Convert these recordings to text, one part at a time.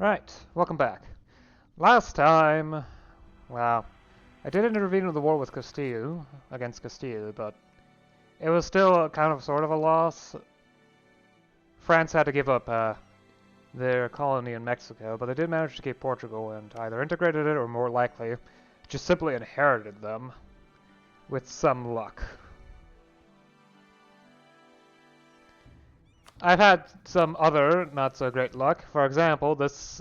Right, welcome back. Last time, well, I did intervene in the war with Castile, against Castile, but it was still kind of sort of a loss. France had to give up their colony in Mexico, but they did manage to keep Portugal and either integrated it or more likely just simply inherited them with some luck. I've had some other not so great luck. For example,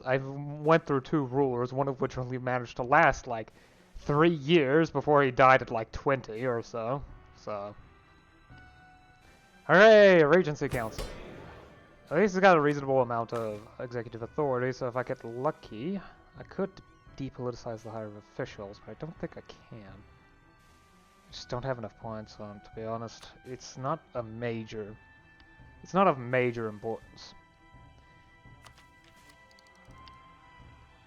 I went through two rulers, one of which only managed to last like 3 years before he died at like 20 or so. So, hooray, Regency Council. At least it's got a reasonable amount of executive authority, so if I get lucky, I could depoliticize the higher officials, but I don't think I can. I just don't have enough points on it, to be honest. It's not of major importance.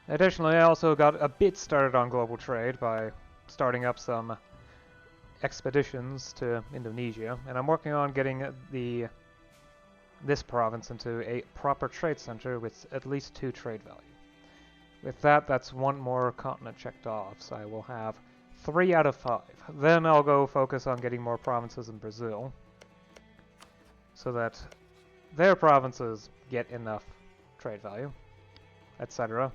Additionally, I also got a bit started on global trade by starting up some expeditions to Indonesia, and I'm working on getting this province into a proper trade center with at least 2 trade value. With that, that's 1 more continent checked off, so I will have 3 out of 5. Then I'll go focus on getting more provinces in Brazil, so that their provinces get enough trade value, etc.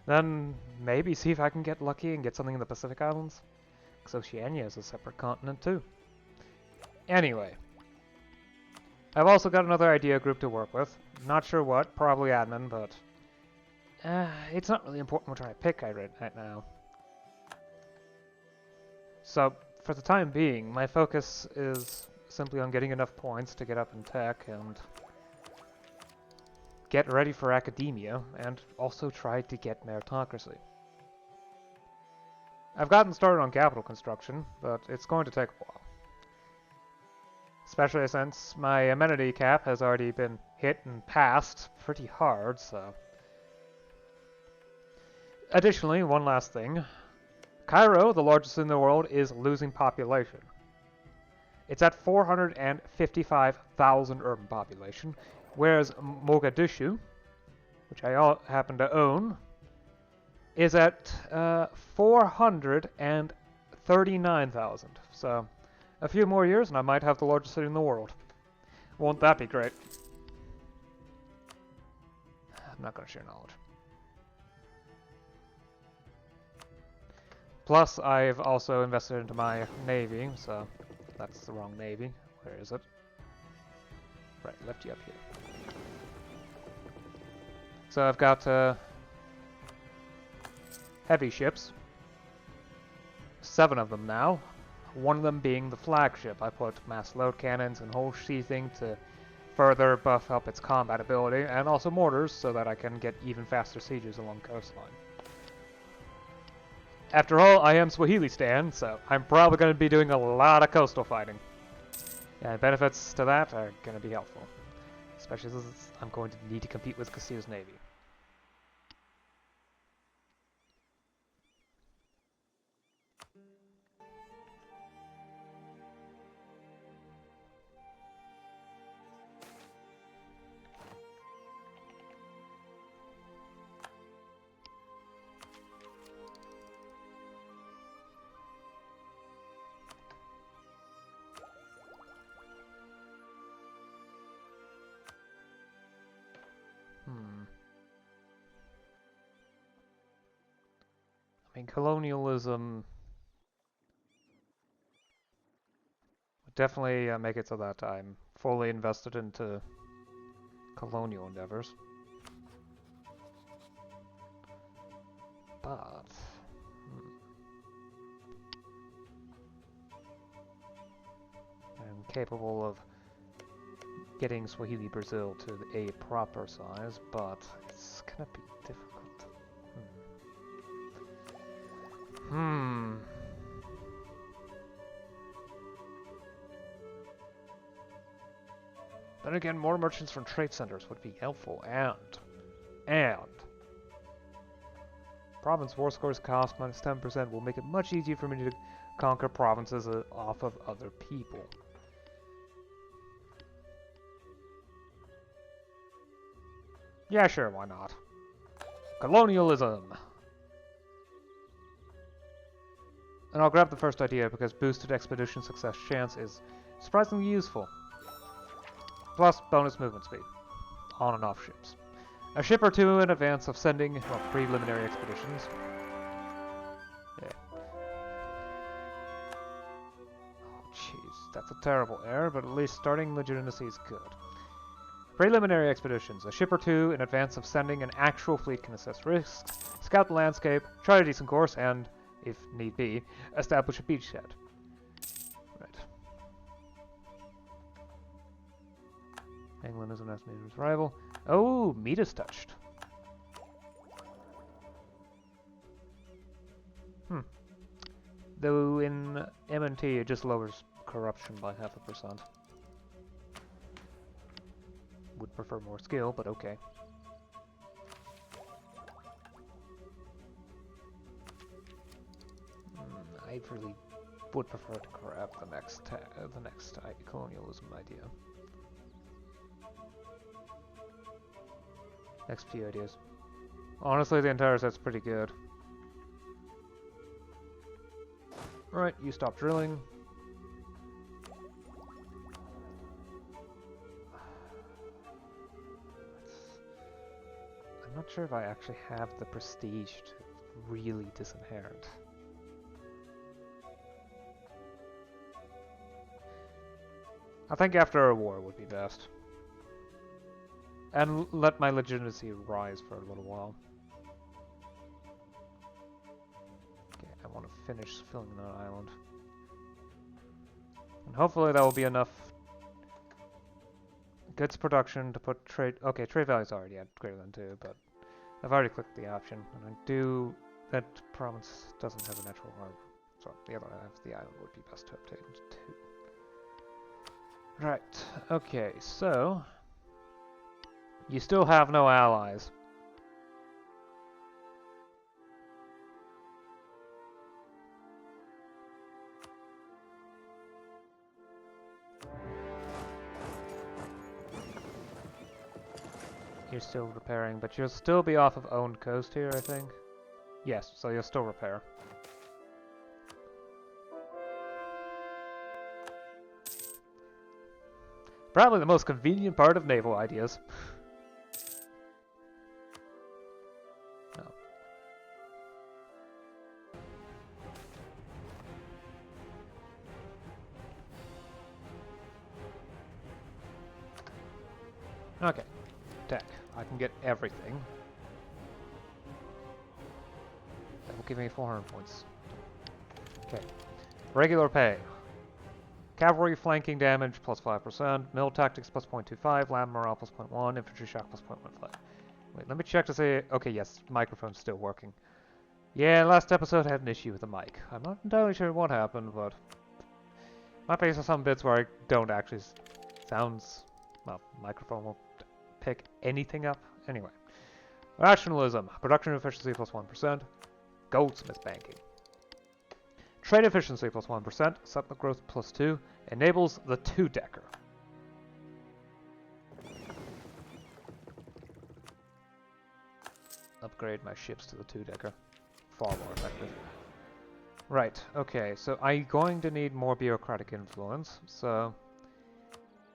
Then maybe see if I can get lucky and get something in the Pacific Islands, because Oceania is a separate continent too. Anyway, I've also got another idea group to work with. Not sure what, probably admin, but it's not really important which one I pick right now. So, for the time being, my focus is simply on getting enough points to get up in tech and get ready for academia, and also try to get meritocracy. I've gotten started on capital construction, but it's going to take a while. Especially since my amenity cap has already been hit and passed pretty hard, so... Additionally, one last thing. Cairo, the largest in the world, is losing population. It's at 455,000 urban population, whereas Mogadishu, which I happen to own, is at 439,000. So, a few more years and I might have the largest city in the world. Won't that be great? I'm not going to share knowledge. Plus, I've also invested into my navy, so that's the wrong navy. Where is it? Right, left you up here. So I've got heavy ships. 7 of them now. One of them being the flagship. I put mass load cannons and hull sheathing to further buff up its combat ability, and also mortars so that I can get even faster sieges along coastline. After all, I am Swahili Stan, so I'm probably going to be doing a lot of coastal fighting. And benefits to that are going to be helpful. Especially since I'm going to need to compete with Castile's navy. I mean, colonialism would definitely make it so that I'm fully invested into colonial endeavors. But... I'm capable of getting Swahili Brazil to a proper size, but it's gonna be difficult. Then again, more merchants from trade centers would be helpful, and province war scores cost minus 10% will make it much easier for me to conquer provinces off of other people. Yeah, sure, why not? Colonialism! And I'll grab the first idea because boosted expedition success chance is surprisingly useful. Plus bonus movement speed. On and off ships. A ship or two in advance of sending, well, preliminary expeditions. Yeah. Oh, jeez, that's a terrible error, but at least starting legitimacy is good. Preliminary expeditions. A ship or two in advance of sending an actual fleet can assess risks, scout the landscape, chart a decent course, and, if need be, establish a beachhead. Right. England is an estimated rival. Oh, meat is touched. Though in M&T it just lowers corruption by 0.5%. Would prefer more skill, but okay. I really would prefer to grab the next colonialism idea. Next few ideas. Honestly, the entire set's pretty good. Right, you stop drilling. I'm not sure if I actually have the prestige to really disinherit. I think after a war would be best. And let my legitimacy rise for a little while. Okay, I want to finish filling that island. And hopefully that will be enough goods production to put trade... Okay, trade value is already at greater than 2, but I've already clicked the option. And I do... That province doesn't have a natural harbor. So the other half of the island would be best to obtain too. Right, okay, so... You still have no allies. You're still repairing, but you'll still be off of owned coast here, I think. Yes, so you'll still repair. Probably the most convenient part of naval ideas. Okay, tech. I can get everything. That will give me 400 points. Okay. Regular pay. Cavalry flanking damage plus 5%, mill tactics plus 0.25, land morale plus 0.1, infantry shock plus 0.15. Wait, let me check to see. Okay, yes, microphone's still working. Yeah, last episode had an issue with the mic. I'm not entirely sure what happened, but might be some bits where I don't actually sounds. Well, microphone will pick anything up. Anyway. Rationalism. Production efficiency plus 1%. Goldsmith banking. Trade efficiency plus 1%. Settlement growth plus 2. Enables the 2-decker. Upgrade my ships to the 2-decker. Far more effective. Right, okay, so I'm going to need more bureaucratic influence, so...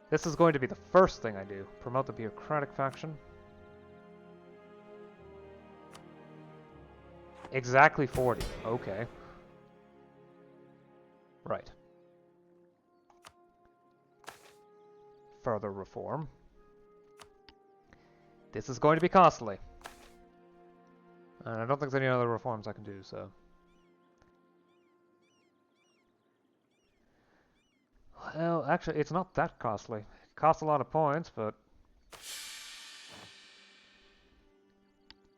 This is going to be the first thing I do. Promote the bureaucratic faction. Exactly 40. Okay. Right. Further reform. This is going to be costly. And I don't think there's any other reforms I can do, so... Well, actually, it's not that costly. It costs a lot of points, but...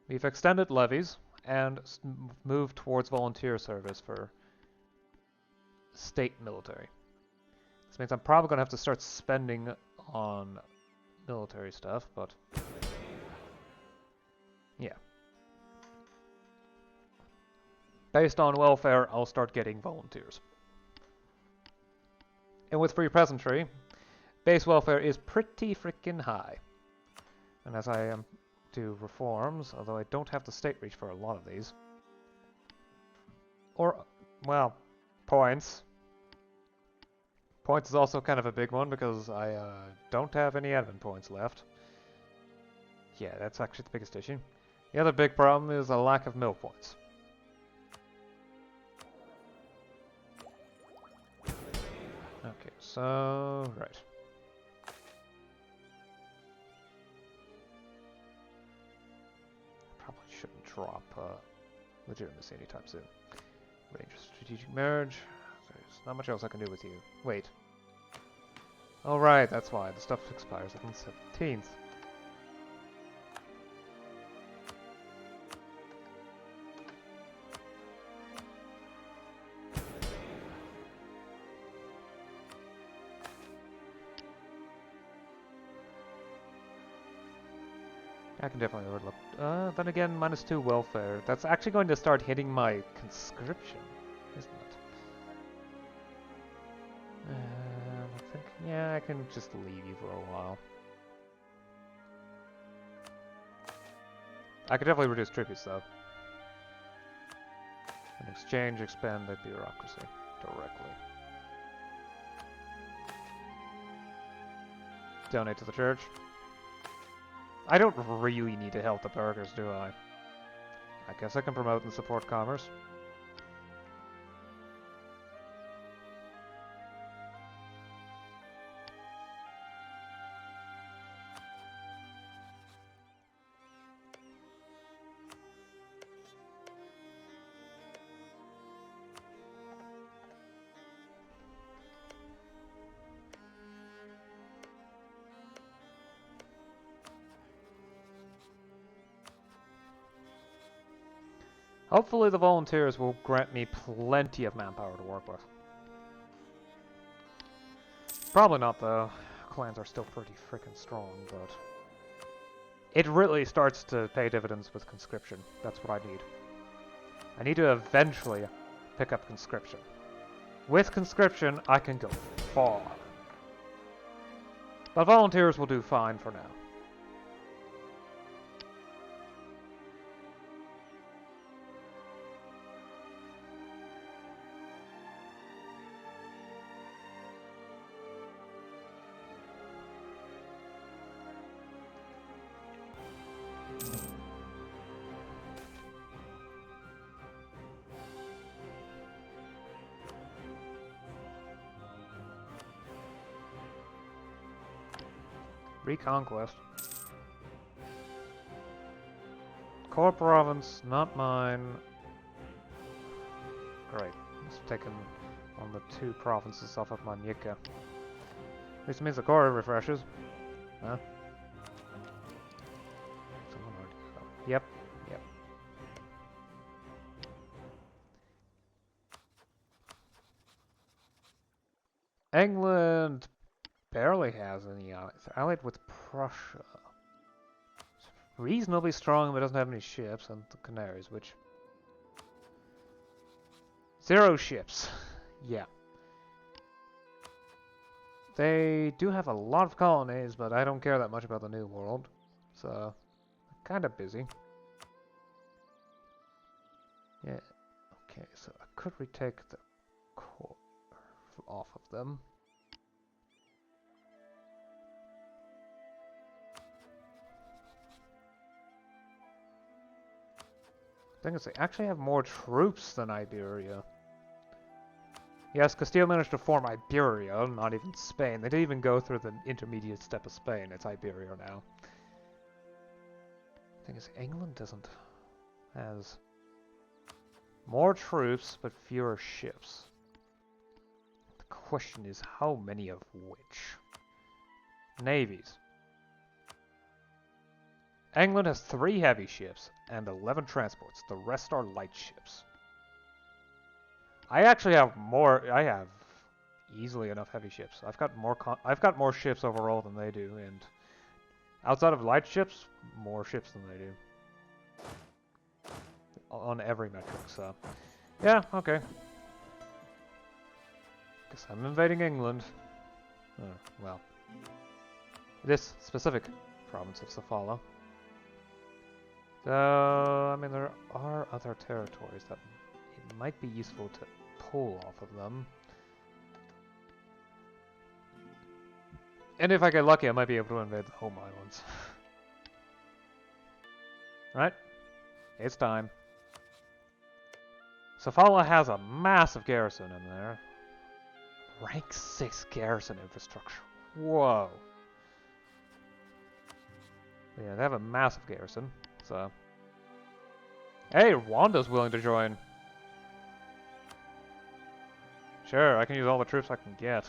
We've extended levies and moved towards volunteer service for state military. This means I'm probably going to have to start spending on military stuff, but... Yeah. Based on welfare, I'll start getting volunteers. And with free peasantry, base welfare is pretty freaking high. And as I am do reforms, although I don't have the state reach for a lot of these. Or, well, points. Points is also kind of a big one because I don't have any admin points left. Yeah, that's actually the biggest issue. The other big problem is a lack of mill points. Okay, so, right. Probably shouldn't drop legitimacy anytime soon. Range of strategic marriage. There's not much else I can do with you. Wait. Oh right, that's why. The stuff expires on the 17th. I can definitely overlook. Then again, -2 welfare. That's actually going to start hitting my conscription, isn't it? I think, yeah, I can just leave you for a while. I could definitely reduce tributes, though. In exchange, expand the bureaucracy directly. Donate to the church. I don't really need to help the burghers, do I? I guess I can promote and support commerce. Hopefully the volunteers will grant me plenty of manpower to work with. Probably not, though. Clans are still pretty freaking strong, but... It really starts to pay dividends with conscription. That's what I need. I need to eventually pick up conscription. With conscription, I can go far. But volunteers will do fine for now. Reconquest. Core province, not mine. Great. It's taken on the 2 provinces off of my Mika. This means the core refreshes. Huh? Someone already got it. Yep. England barely has any allies. They're allied with Prussia. It's reasonably strong, but doesn't have any ships, and the Canaries, which... 0 ships. Yeah. They do have a lot of colonies, but I don't care that much about the New World. So, kind of busy. Yeah. Okay, so I could retake the core off of them. Thing is, they actually have more troops than Iberia. Yes, Castile managed to form Iberia, not even Spain. They didn't even go through the intermediate step of Spain. It's Iberia now. Thing is, England has more troops, but fewer ships. The question is, how many of which? Navies. England has 3 heavy ships and 11 transports. The rest are light ships. I actually have more. I have easily enough heavy ships. I've got more ships overall than they do, and outside of light ships, more ships than they do on every metric. So, yeah, okay. Guess I'm invading England. Well, this specific province of Safala. I mean, there are other territories that it might be useful to pull off of them. And if I get lucky, I might be able to invade the home islands. Right? It's time. Safala has a massive garrison in there. Rank 6 garrison infrastructure. Whoa. Yeah, they have a massive garrison, so... Hey, Rwanda's willing to join. Sure, I can use all the troops I can get.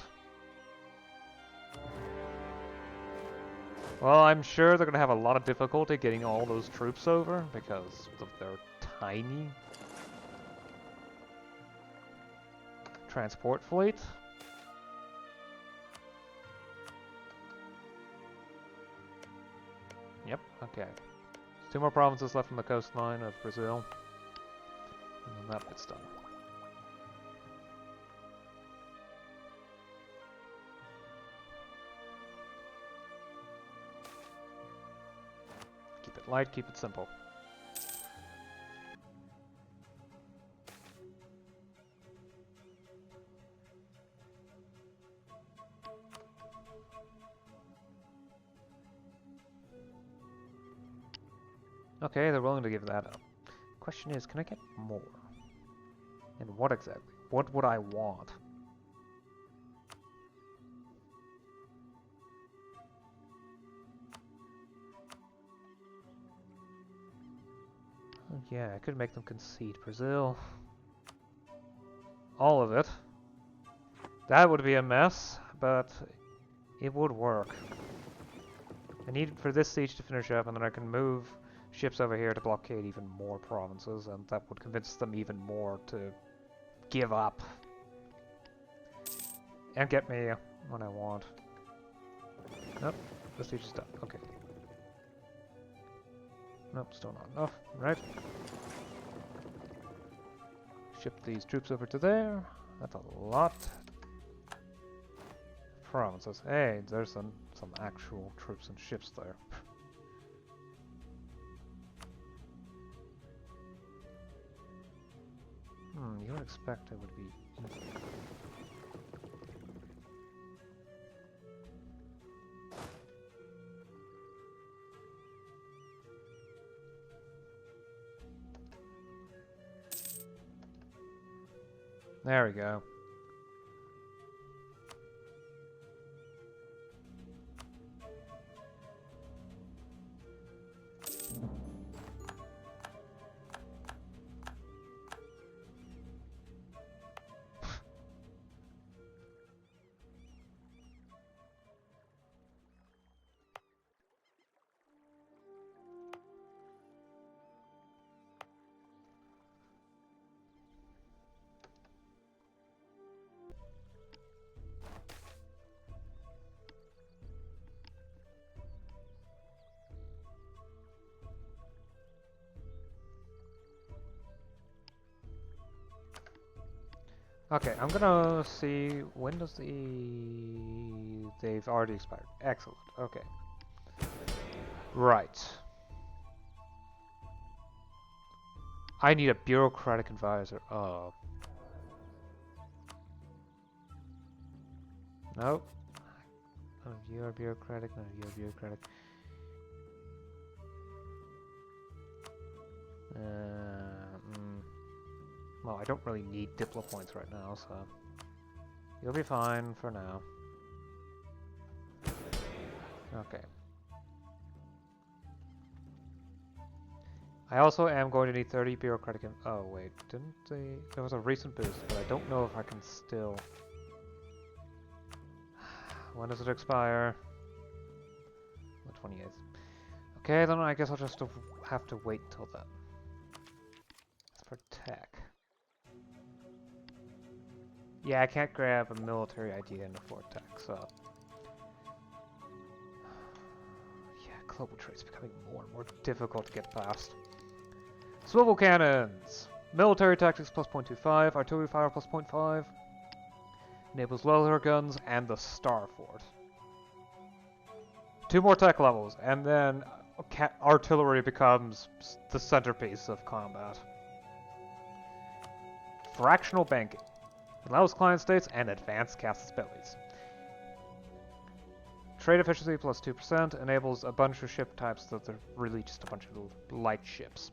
Well, I'm sure they're going to have a lot of difficulty getting all those troops over because of their tiny transport fleet. Yep, okay. 2 more provinces left on the coastline of Brazil. And then that bit's done. Keep it light, keep it simple. Okay, they're willing to give that up. Question is, can I get more? And what exactly? What would I want? Oh, yeah, I could make them concede Brazil. All of it. That would be a mess, but it would work. I need for this siege to finish up, and then I can move ships over here to blockade even more provinces, and that would convince them even more to give up. And get me what I want. Nope, the siege is done. Okay. Nope, still not enough. Right. Ship these troops over to there. That's a lot. Provinces. Hey, there's some actual troops and ships there. You would expect it would be... There we go. Okay, I'm gonna see when does they've already expired. Excellent. Okay. Right. I need a bureaucratic advisor. Oh. Nope. None of you are bureaucratic, none of you are bureaucratic. Well, I don't really need Diplo points right now, so you'll be fine for now. Okay. I also am going to need 30 bureaucratic... Oh, wait. Didn't they... There was a recent boost, but I don't know if I can still... When does it expire? The 28th. Okay, then I guess I'll just have to wait till then. It's for tech. Yeah, I can't grab a military idea into Fort Tech, so... Yeah, global trade's becoming more and more difficult to get past. Swivel cannons! Military tactics plus 0.25, artillery fire plus 0.5. Enables laser guns and the Star Fort. 2 more tech levels, and then artillery becomes the centerpiece of combat. Fractional banking allows client states and advanced capabilities. Trade efficiency plus 2% enables a bunch of ship types that are really just a bunch of light ships.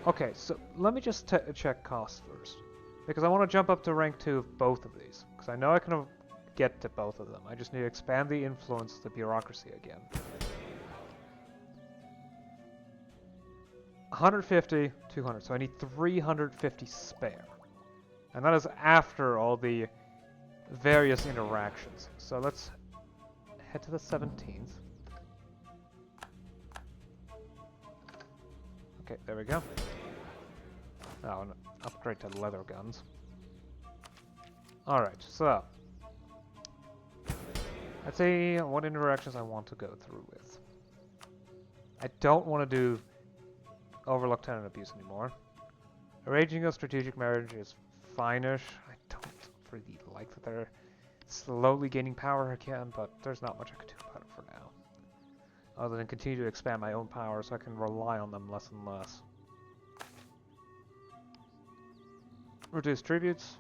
Okay, so let me just check costs first, because I want to jump up to rank 2 of both of these, because I know I can get to both of them. I just need to expand the influence of the bureaucracy again. 150, 200, so I need 350 spare. And that is after all the various interactions. So let's head to the 17th. Okay, there we go. Oh, and upgrade to leather guns. Alright, so let's see what interactions I want to go through with. I don't want to do Overlook Tenant Abuse anymore. Arranging a strategic marriage is fine-ish. I don't really like that they're slowly gaining power again, but there's not much I could do about it for now. Other than continue to expand my own power so I can rely on them less and less. Reduce tributes.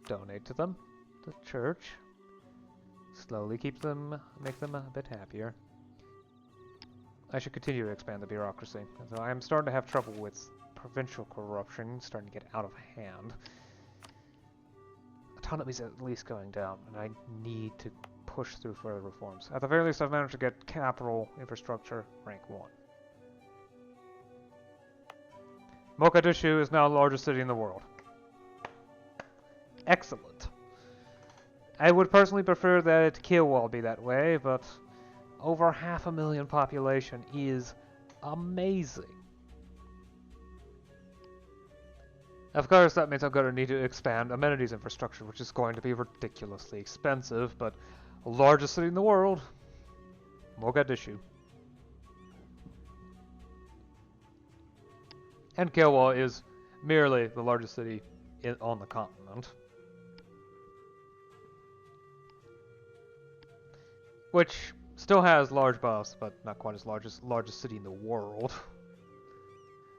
Donate to them, the church. Slowly make them a bit happier. I should continue to expand the bureaucracy. So I'm starting to have trouble with provincial corruption, starting to get out of hand. Autonomy is at least going down, and I need to push through further reforms. At the very least, I've managed to get capital infrastructure rank 1. Mogadishu is now the largest city in the world. Excellent. I would personally prefer that Kilwa be that way, but over 500,000 population is amazing. Of course, that means I'm going to need to expand amenities infrastructure, which is going to be ridiculously expensive, but the largest city in the world, Mogadishu. And Kilwa is merely the largest city on the continent. Which still has large buffs, but not quite as largest city in the world.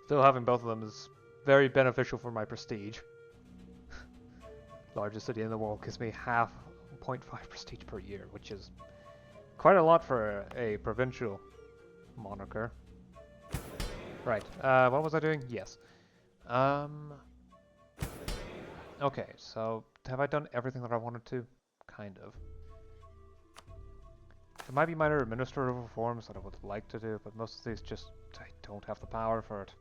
Still having both of them is very beneficial for my prestige. Largest city in the world gives me 0.5 prestige per year, which is quite a lot for a provincial monarcher. Right, what was I doing? Yes. Okay, so have I done everything that I wanted to? Kind of. There might be minor administrative reforms that I would like to do, but most of these just, I don't have the power for it.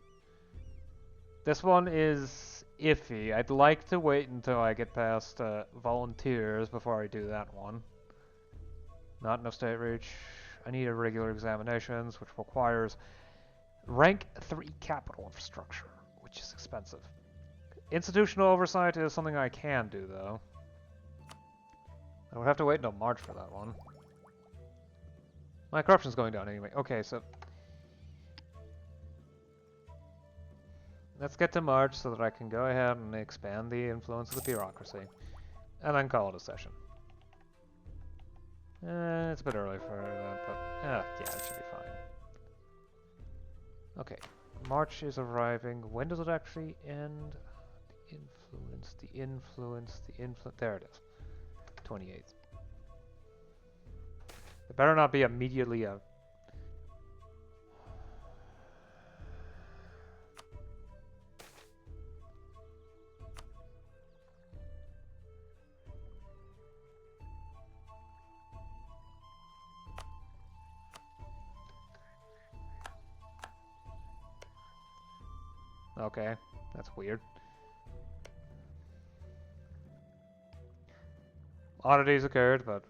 This one is iffy. I'd like to wait until I get past volunteers before I do that one. Not enough state reach. I need irregular examinations, which requires rank 3 capital infrastructure, which is expensive. Institutional oversight is something I can do, though. I would have to wait until March for that one. My corruption's going down anyway. Okay, so let's get to March so that I can go ahead and expand the influence of the bureaucracy. And then call it a session. It's a bit early for that, but yeah, it should be fine. Okay, March is arriving. When does it actually end? The influence. There it is. 28th. It better not be immediately a... Okay, that's weird. Oddities occurred, but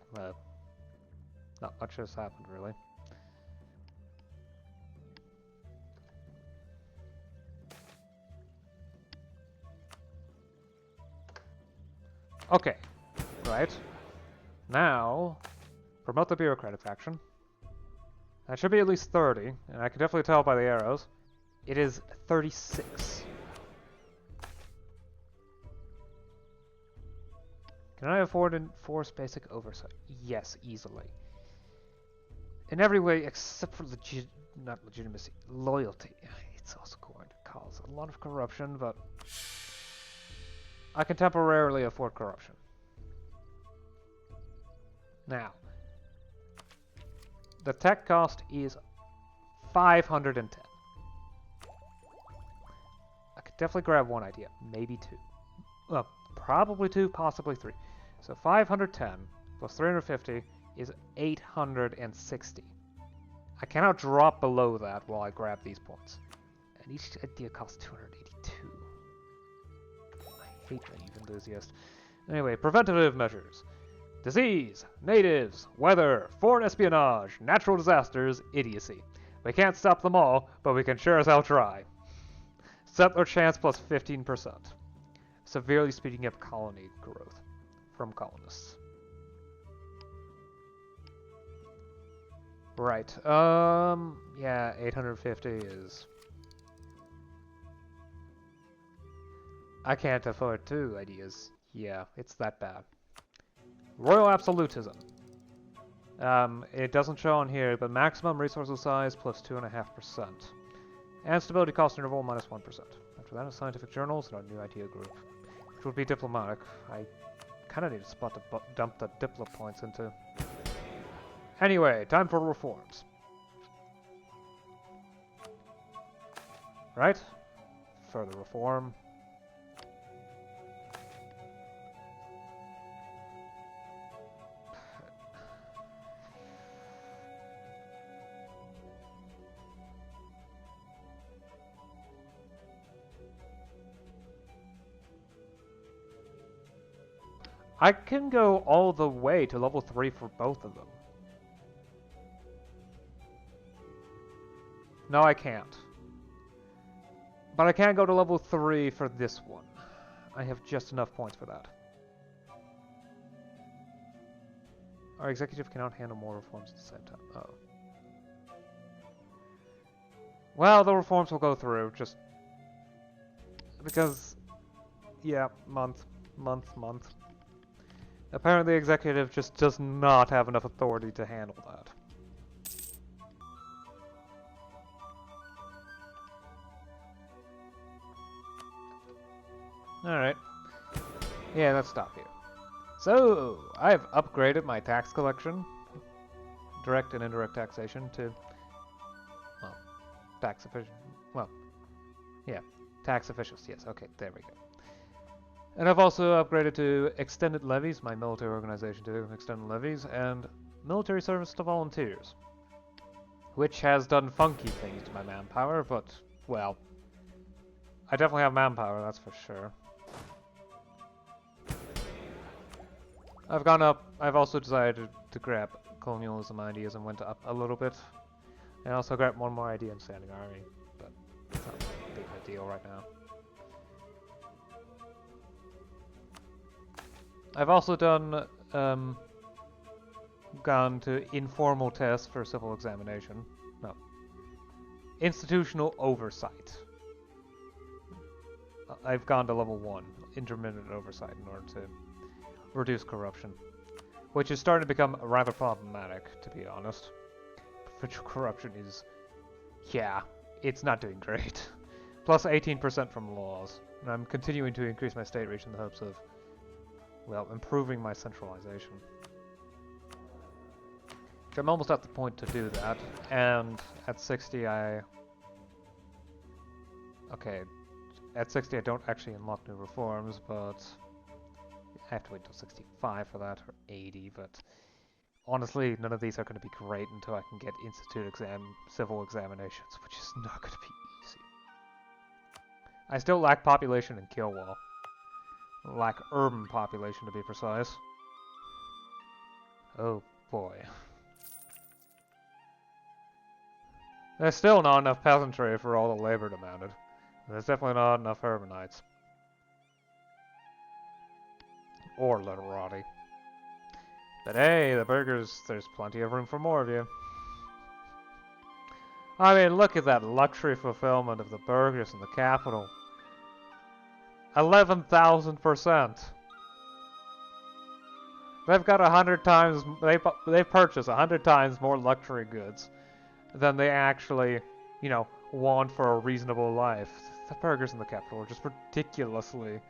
not much has happened, really. Okay, right. Now, promote the bureaucratic faction. That should be at least 30, and I can definitely tell by the arrows. It is 36. Can I afford to enforce basic oversight? Yes, easily. In every way except for not legitimacy, loyalty. It's also going to cause a lot of corruption, but I can temporarily afford corruption. Now, the tech cost is 510. I could definitely grab one idea, maybe two. Well, probably two, possibly three. So 510 plus 350 is 860. I cannot drop below that while I grab these points. And each idea costs 282. I hate naive enthusiast. Anyway, preventative measures. Disease, natives, weather, foreign espionage, natural disasters, idiocy. We can't stop them all, but we can sure as hell try. Settler chance plus 15%. Severely speeding up colony growth from colonists. Right, yeah, 850 is... I can't afford two ideas. Yeah, it's that bad. Royal absolutism. It doesn't show on here, but maximum resources size plus 2.5%. And stability cost interval minus 1%. After that, a scientific journals and our new idea group. Which would be diplomatic. I kind of need a spot to dump the diplo points into. Anyway, time for reforms. Right? Further reform. I can go all the way to level 3 for both of them. No, I can't. But I can go to level 3 for this one. I have just enough points for that. Our executive cannot handle more reforms at the same time. Oh. Well, the reforms will go through, just... because... yeah, month. Apparently the executive just does not have enough authority to handle that. Alright. Yeah, let's stop here. So, I've upgraded my tax collection. Direct and indirect taxation to... well, tax officials. Well, yeah. Tax officials, yes. Okay, there we go. And I've also upgraded to extended levies, my military organization to extended levies, and military service to volunteers. Which has done funky things to my manpower, but, well, I definitely have manpower, that's for sure. I've gone up, I've also decided to grab colonialism ideas and went up a little bit. And also grabbed one more idea in standing army, but it's not a big deal right now. I've also done, gone to informal tests for civil examination. No. Institutional oversight. I've gone to level 1, intermittent oversight, in order to reduce corruption. Which is starting to become rather problematic, to be honest. Provincial corruption is... yeah, it's not doing great. Plus 18% from laws. And I'm continuing to increase my state reach in the hopes of, well, improving my centralization. Which I'm almost at the point to do that, and at 60 I... okay, at 60 I don't actually unlock new reforms, but I have to wait till 65 for that, or 80, but honestly, none of these are going to be great until I can get civil examinations, which is not going to be easy. I still lack population in Kilwa. Lack urban population, to be precise. Oh boy. There's still not enough peasantry for all the labor demanded. There's definitely not enough urbanites. Or literati. But hey, the burgers, there's plenty of room for more of you. I mean, look at that luxury fulfillment of the burgers in the capital. 11,000%. They've got 100 times. They purchase 100 times more luxury goods than they actually, you know, want for a reasonable life. The burgers in the capital are just ridiculously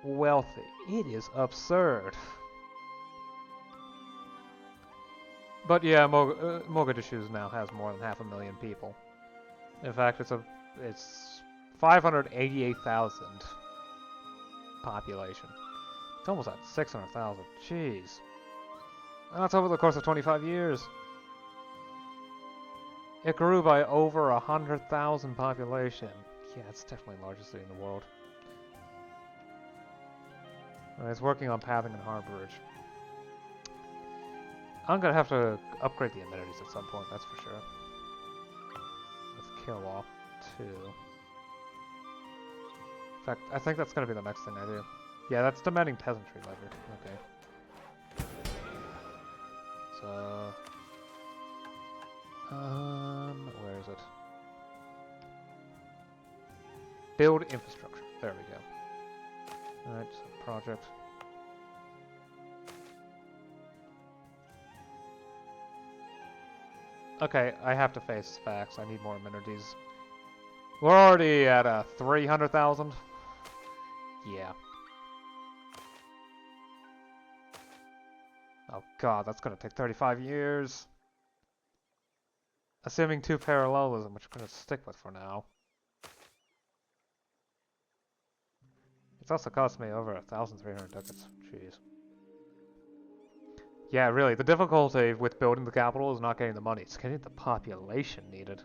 wealthy. It is absurd. But yeah, Mogadishu now has more than 500,000 people. In fact, it's 588,000 population. It's almost at 600,000. Jeez. And that's over the course of 25 years. It grew by over 100,000 population. Yeah, it's definitely the largest city in the world. It's working on pathing and harborage. I'm gonna have to upgrade the amenities at some point, that's for sure. With Kilwa, too. In fact, I think that's gonna be the next thing I do. Yeah, that's demanding peasantry labor. Okay. So... where is it? Build infrastructure. There we go. Alright, so project. Okay, I have to face facts. I need more amenities. We're already at 300,000. Yeah. Oh god, that's gonna take 35 years. Assuming 2 parallelism, which I'm gonna stick with for now. It's also cost me over 1,300 ducats. Jeez. Yeah, really, the difficulty with building the capital is not getting the money, it's getting the population needed.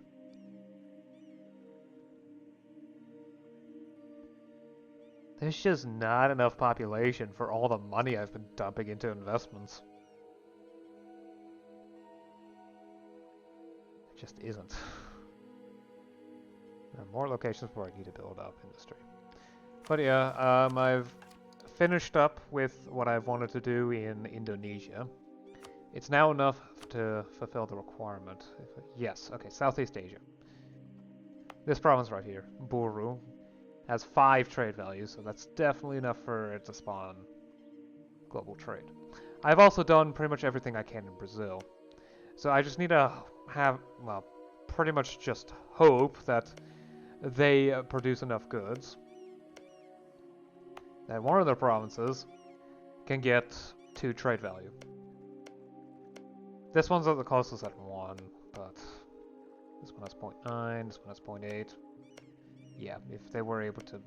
There's just not enough population for all the money I've been dumping into investments. It just isn't. There are more locations where I need to build up industry. But yeah, I've finished up with what I've wanted to do in Indonesia. It's now enough to fulfill the requirement. Yes, okay, Southeast Asia. This province right here, Buru, has 5 trade values, so that's definitely enough for it to spawn global trade. I've also done pretty much everything I can in Brazil. So I just need to have, well, pretty much just hope that they produce enough goods that one of their provinces can get 2 trade value. This one's at the closest at 1, but this one has 0.9, this one has 0.8. Yeah, if they were able to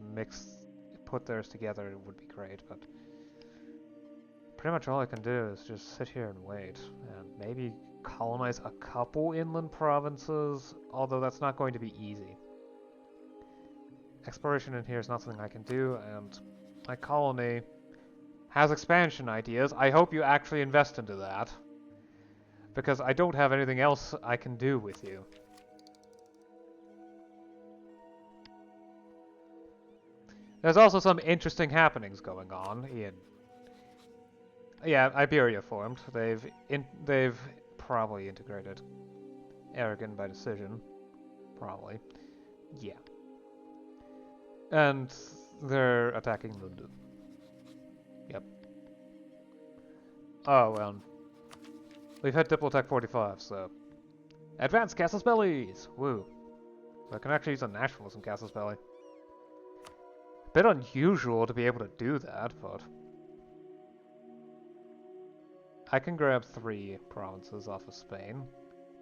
put theirs together, it would be great, but pretty much all I can do is just sit here and wait, and maybe colonize a couple inland provinces, although that's not going to be easy. Exploration in here is not something I can do, and my colony has expansion ideas. I hope you actually invest into that, because I don't have anything else I can do with you. There's also some interesting happenings going on in... Yeah, Iberia formed. They've probably integrated Aragon by decision. Probably. Yeah. And they're attacking London. Yep. Oh, well. We've had Diplotech 45, so... Advanced Casus Bellis! Woo. So I can actually use a nationalism Casus Belli. Bit unusual to be able to do that, but... I can grab 3 provinces off of Spain.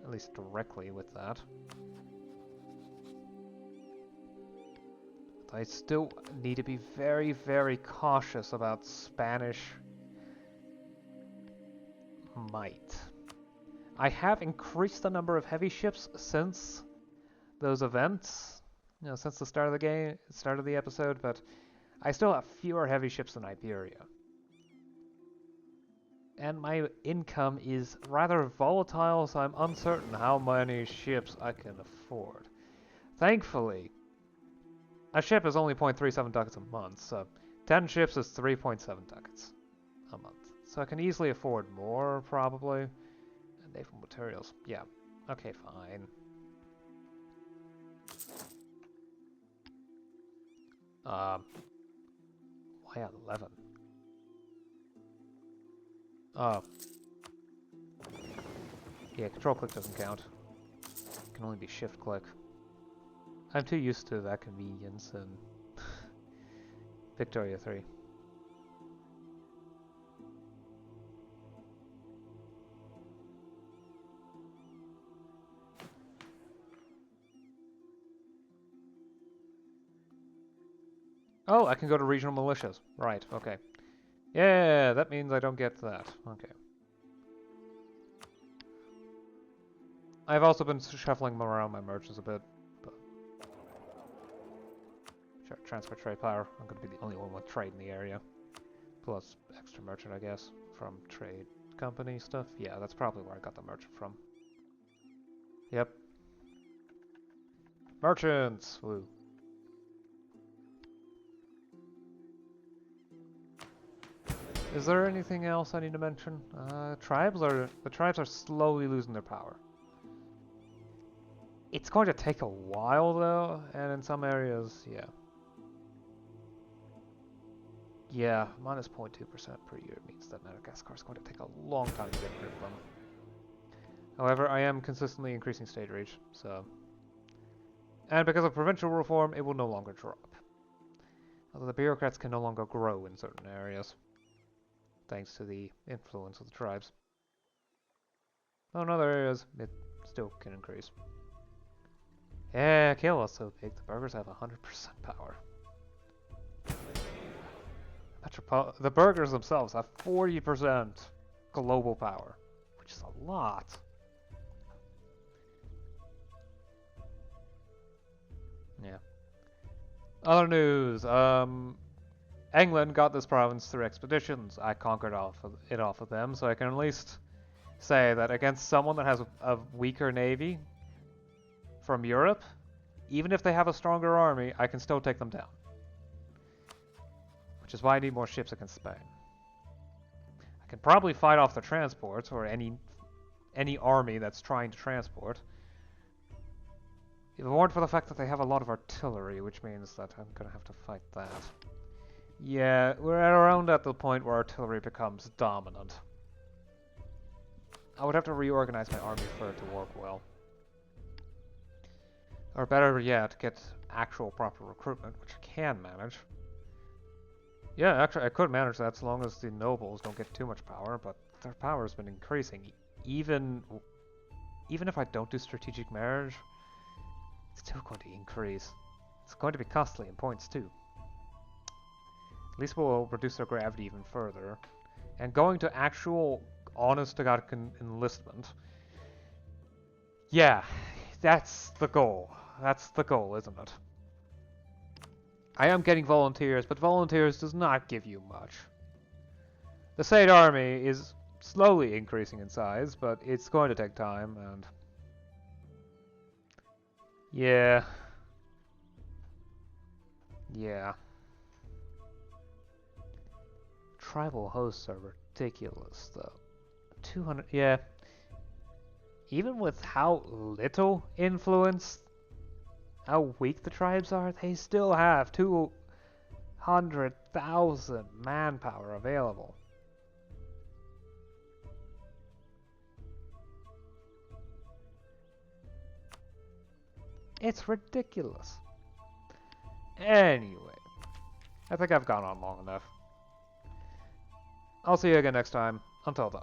At least directly with that. I still need to be very, very cautious about Spanish might. I have increased the number of heavy ships since those events, you know, since the start of the game, start of the episode, but I still have fewer heavy ships than Iberia. And my income is rather volatile, so I'm uncertain how many ships I can afford. Thankfully, a ship is only 0.37 ducats a month, so 10 ships is 3.7 ducats a month. So I can easily afford more, probably. And naval materials. Yeah. Okay, fine. Why 11? Oh. Yeah, control click doesn't count. It can only be shift click. I'm too used to that convenience and Victoria 3. Oh, I can go to regional militias. Right, okay. Yeah, that means I don't get that. Okay. I've also been shuffling around my merchants a bit, but sure, transfer trade power. I'm going to be the only one with trade in the area. Plus extra merchant, I guess, from trade company stuff. Yeah, that's probably where I got the merchant from. Yep. Merchants! Woo. Is there anything else I need to mention? The tribes are slowly losing their power. It's going to take a while though, and in some areas, yeah. Yeah, minus 0.2% per year means that Madagascar is going to take a long time to get rid of them. However, I am consistently increasing state reach, so... And because of provincial reform, it will no longer drop. Although the bureaucrats can no longer grow in certain areas, thanks to the influence of the tribes. Though in other areas, it still can increase. Yeah, Kilwa's so big, the burghers have 100% power. The burghers themselves have 40% global power, which is a lot. Yeah. Other news, England got this province through expeditions. I conquered it off of them, so I can at least say that against someone that has a weaker navy from Europe, even if they have a stronger army, I can still take them down. Which is why I need more ships against Spain. I can probably fight off the transports, or any army that's trying to transport. If it weren't for the fact that they have a lot of artillery, which means that I'm going to have to fight that. Yeah, we're around at the point where artillery becomes dominant. I would have to reorganize my army for it to work well. Or better yet, get actual proper recruitment, which I can manage. Yeah, actually, I could manage that so long as the nobles don't get too much power, but their power has been increasing. Even if I don't do strategic marriage, it's still going to increase. It's going to be costly in points too. At least we'll reduce their gravity even further. And going to actual, honest-to-God enlistment. Yeah, that's the goal. That's the goal, isn't it? I am getting volunteers, but volunteers does not give you much. The state army is slowly increasing in size, but it's going to take time, and... Yeah. Yeah. Tribal hosts are ridiculous, though. 200... Yeah. Even with how little influence, how weak the tribes are, they still have 200,000 manpower available. It's ridiculous. Anyway, I think I've gone on long enough. I'll see you again next time. Until then.